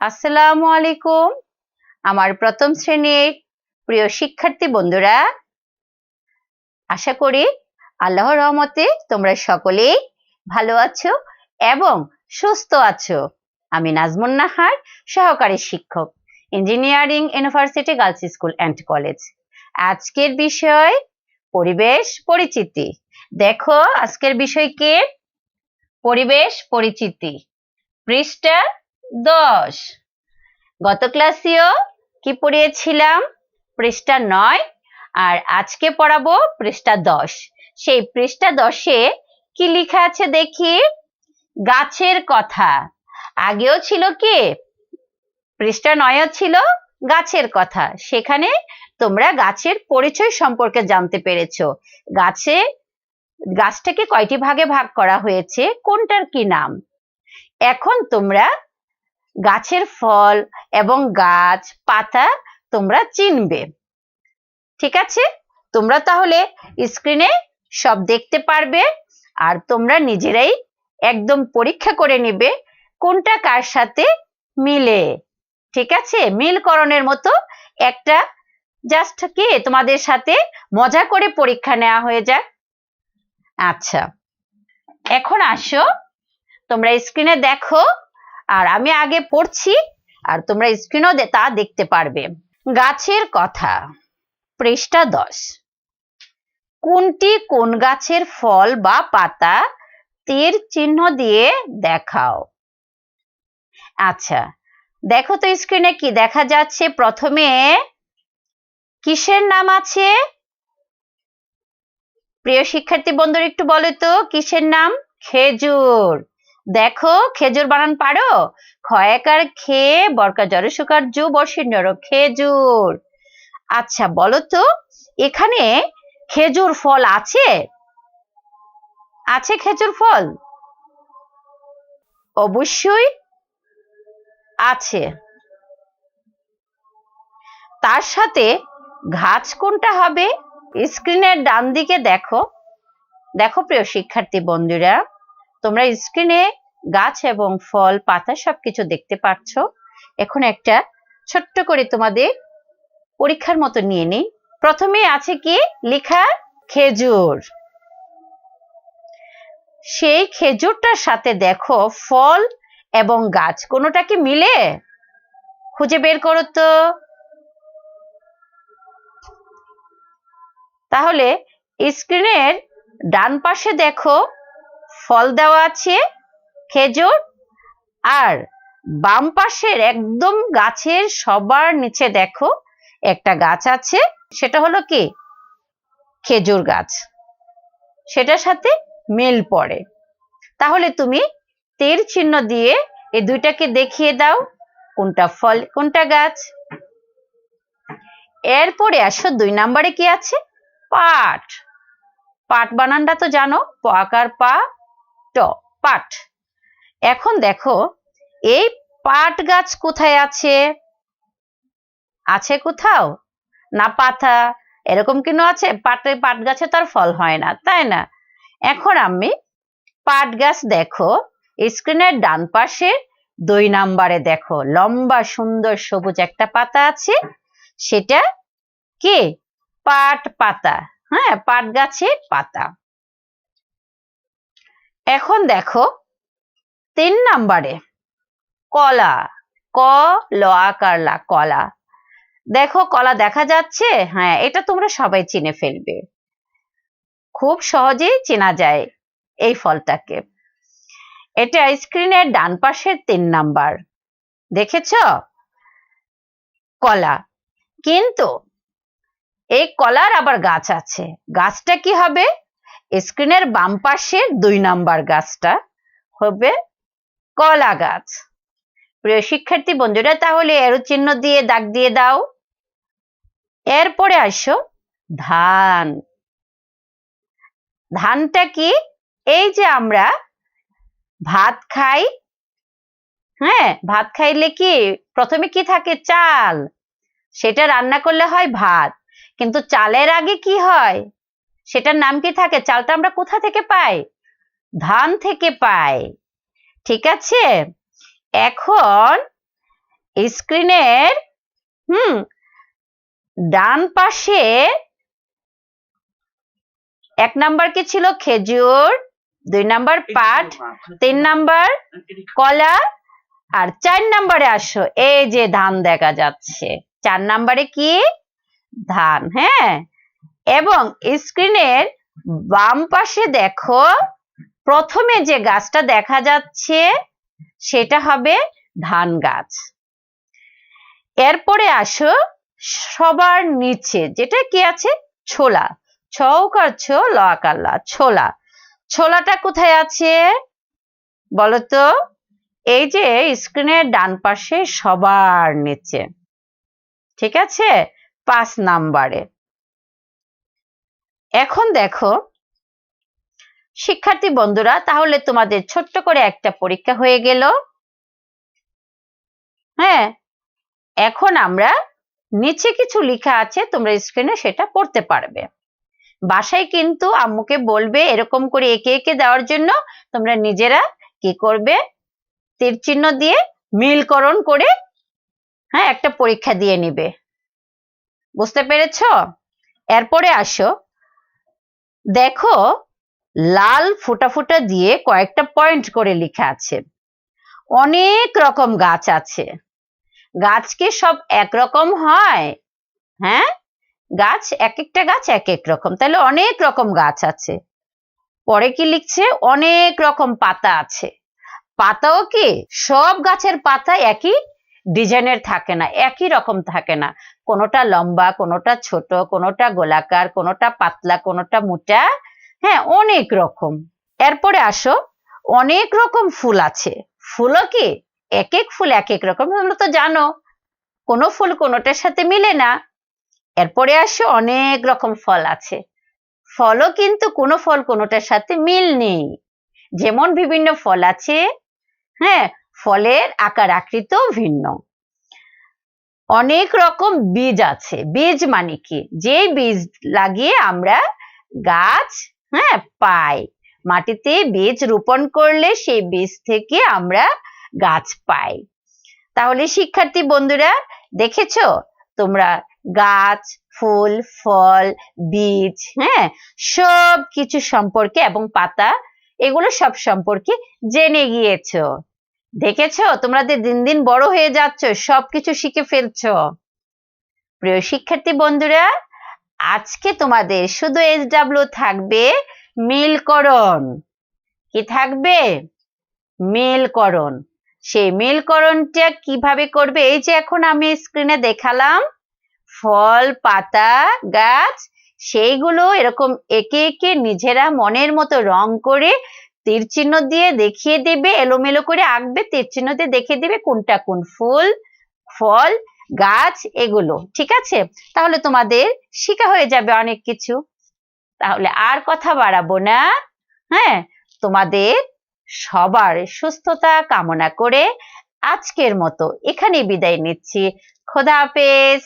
আসসালামু আলাইকুম আমার প্রথম শ্রেণীর প্রিয় শিক্ষার্থী বন্ধুরা, আশা করি আল্লাহর রহমতে তোমরা সকলেই ভালো আছো এবং সুস্থ আছো। আমি নাজমুন নাহার, সহকারী শিক্ষক, engineering university girls school and college. আজকের বিষয় পরিবেশ পরিচিতি। দেখো আজকের বিষয় কি? পরিবেশ পরিচিতি, পৃষ্ঠা 10। গত ক্লাসেও কি পড়িয়েছিলাম? পৃষ্ঠা 9, আর আজকে পড়াবো পৃষ্ঠা 10। সেই পৃষ্ঠা 10-এ কি লেখা আছে দেখি? গাছের কথা। আগেও ছিল কি? পৃষ্ঠা 9-ও ছিল গাছের কথা। সেখানে তোমরা গাছের পরিচয় সম্পর্কে জানতে পেরেছো। গাছটাকে কয়টি ভাগে ভাগ করা হয়েছে, কোনটার কি নাম। এখন তোমরা গাছের ফল এবং গাছ পাতা তোমরা চিনবে। ঠিক আছে, তোমরা তাহলে স্ক্রিনে সব দেখতে পারবে, আর তোমরা নিজেরাই একদম পরীক্ষা করে নিবে কোনটা কার সাথে মিলে। ঠিক আছে, মিলকরণের মতো একটা জাস্ট কি তোমাদের সাথে মজা করে পরীক্ষা নেওয়া হয়ে যাক। আচ্ছা, এখন আসো তোমরা স্ক্রিনে দেখো, আর আমি আগে পড়ছি আর তোমরা স্ক্রিনও তা দেখতে পারবে। গাছের কথা, পৃষ্ঠা 10। কোনটি কোন গাছের ফল বা পাতা তীর চিহ্ন দিয়ে দেখাও। আচ্ছা, দেখো তো স্ক্রিনে কি দেখা যাচ্ছে? প্রথমে কিসের নাম আছে? প্রিয় শিক্ষার্থী বন্ধুরা একটু বলো তো, কিসের নাম? খেজুর। দেখো খেজুর বানান পারো? খয়াকার খে, বর্কা জরসুকার জু, বর্ষির নর, খেজুর। আচ্ছা বলো তো, এখানে খেজুর ফল আছে? আছে খেজুর ফল? অবশ্যই আছে। তার সাথে গাছ কোনটা হবে? স্ক্রিনের ডান দিকে দেখো। দেখো প্রিয় শিক্ষার্থী বন্ধুরা, তোমরা স্ক্রিনে গাছ এবং ফল পাতা সবকিছু দেখতে পাচ্ছ। এখন একটা ছোট্ট করে তোমাদের পরীক্ষার মতো নিয়ে নিই। প্রথমে আছে কি লেখা? খেজুর। সেই খেজুরটার সাথে দেখো ফল এবং গাছ কোনোটা কি মিলে? খুঁজে বের করো তো। তাহলে স্ক্রিনের ডান পাশে দেখো ফল দেওয়া আছে খেজুর, আর বাম পাশের একদম গাছের সবার নিচে দেখো একটা গাছ আছে, সেটা হলো কি? খেজুর গাছ। সেটার সাথে মিল পড়ে। তাহলে তুমি তীর চিহ্ন দিয়ে এই দুইটাকে দেখিয়ে দাও কোনটা ফল কোনটা গাছ। এরপরে আসো 2 নম্বরে কি আছে? পাট। পাট বানানটা তো জানো, প আকার পা, ট, পাট। এখন দেখো এই পাট গাছ কোথায় আছে? আছে কোথাও? না পাতা এরকম কেন আছে? পাট গাছে তার ফল হয় না, তাই না? এখন আমি পাট গাছ দেখো স্ক্রিনের ডান পাশে 2 নম্বরে দেখো লম্বা সুন্দর সবুজ একটা পাতা আছে, সেটা কি? পাট পাতা। হ্যাঁ, পাট গাছের পাতা। এখন দেখো 3 নম্বরে কলা, ক ল আকার লা, কলা। দেখো কলা দেখা যাচ্ছে? হ্যাঁ, এটা তোমরা সবাই চিনে ফেলবে, খুব সহজেই চেনা যায় এই ফলটাকে। এটা স্ক্রিনের ডান পাশের 3 নাম্বার, দেখেছ? কলা। কিন্তু এই কলার আবার গাছ আছে, গাছটা কি হবে? স্ক্রিনের বাম পাশের 2 নাম্বার গাছটা হবে কলা গাছ। প্রিয় শিক্ষার্থী বন্ধুরা, তাহলে এরো চিহ্ন দিয়ে দাগ দিয়ে দাও। এরপরে আসো ধান। ধানটা কি? এই যে আমরা ভাত খাই, হ্যাঁ, ভাত খাইলে কি প্রথমে কি থাকে? চাল। সেটা রান্না করলে হয় ভাত, কিন্তু চালের আগে কি হয়? সেটার নাম কি থাকে? চালটা আমরা কোথা থেকে পাই? ধান থেকে পাই। ঠিক আছে, এখন স্ক্রিনের ডান পাশে 1 নাম্বার কি ছিল? খেজুর, 2 নাম্বার পাট, 3 নাম্বার কলা, আর 4 নাম্বারে আসো, এই যে ধান দেখা যাচ্ছে। 4 নাম্বারে কি? ধান। হ্যাঁ, এবং স্ক্রিনের বাম পাশে দেখো, প্রথমে যে গাছটা দেখা যাচ্ছে সেটা হবে ধান গাছ। এরপরে আসো সবার নিচে যেটা কি আছে? ছোলা। ছৌকার ছো, লকার লা, ছোলা। ছোলাটা কোথায় আছে বলো তো? এই যে স্ক্রিনের ডান পাশে সবার নিচে, ঠিক আছে, 5 নাম্বারে। এখন দেখো শিক্ষার্থী বন্ধুরা, তাহলে তোমাদের ছোট্ট করে একটা পরীক্ষা হয়ে গেল। হ্যাঁ, এখন আমরা নিচে কিছু লেখা আছে, তোমরা স্ক্রিনে সেটা পড়তে পারবে। বাসায় কিন্তু আম্মুকে বলবে এরকম করে একে একে দেওয়ার জন্য। তোমরা নিজেরা কি করবে? তীর চিহ্ন দিয়ে মিলকরণ করে হ্যাঁ একটা পরীক্ষা দিয়ে নিবে। বুঝতে পেরেছ? এরপরে আসো, দেখো লাল ফোঁটা ফোঁটা দিয়ে কয়েকটা পয়েন্ট করে লেখা আছে। অনেক রকম গাছ আছে। গাছ কি সব একরকম হয়? হ্যাঁ, গাছ এক একটা গাছ এক এক রকম, তাহলে অনেক রকম গাছ আছে। পরে কি লিখছে? অনেক রকম পাতা আছে। পাতাও কি সব গাছের পাতা একই ডিজাইনের থাকে না, একই রকম থাকে না। কোনোটা লম্বা, কোনোটা ছোট, কোনোটা গোলাকার, কোনোটা পাতলা, কোনোটা মোটা। হ্যাঁ, অনেক রকম। এরপরে আসো, অনেক রকম ফুল আছে। ফুলও কি এক এক ফুল এক এক রকম, তোমরা তো জানো কোনো ফুল কোনোটার সাথে মিলে না। এরপরে আসো, অনেক রকম ফল আছে। ফলও কিন্তু কোনো ফল কোনোটার সাথে মিল নেই। যেমন বিভিন্ন ফল আছে, হ্যাঁ, ফলের আকার আকৃতিও ভিন্ন। অনেক রকম বীজ আছে। বীজ মানে কি? যে বীজ লাগিয়ে আমরা গাছ হ্যাঁ পাই। মাটিতে বীজ রোপণ করলে সেই বীজ থেকে আমরা গাছ পাই। তাহলে শিক্ষার্থী বন্ধুরা দেখেছো তোমরা গাছ, ফুল, ফল, বীজ হ্যাঁ সব কিছু সম্পর্কে এবং পাতা এগুলো সব সম্পর্কে জেনে গিয়েছো। দেখেছো তোমাদের দিন দিন বড় হয়ে যাচ্ছ, সবকিছু শিখে ফেলছো। প্রিয় শিক্ষার্থী বন্ধুরা, আজকে তোমাদের শুধু SW থাকবে মিলকরণ। কি থাকবে? মিলকরণ। সেই মিলকরণটা কিভাবে করবে? এই যে এখন আমি স্ক্রিনে দেখালাম ফল, পাতা, গাছ, সেইগুলো এরকম একে একে নিজেরা মনের মতো রং করে তীর চিহ্ন দিয়ে দেখিয়ে দেবে, এলোমেলো করে আঁকবে, তীর চিহ্ন দিয়ে দেখিয়ে দেবে কোনটা কোন ফুল, ফল, গাছ এগুলো। ঠিক আছে? তাহলে তোমাদের শেখা হয়ে যাবে অনেক কিছু। তাহলে আর কথা বাড়াবো না। হ্যাঁ, তোমাদের সবার সুস্থতা কামনা করে আজকের মতো এখানে বিদায় নিচ্ছি। খোদা হাফেজ।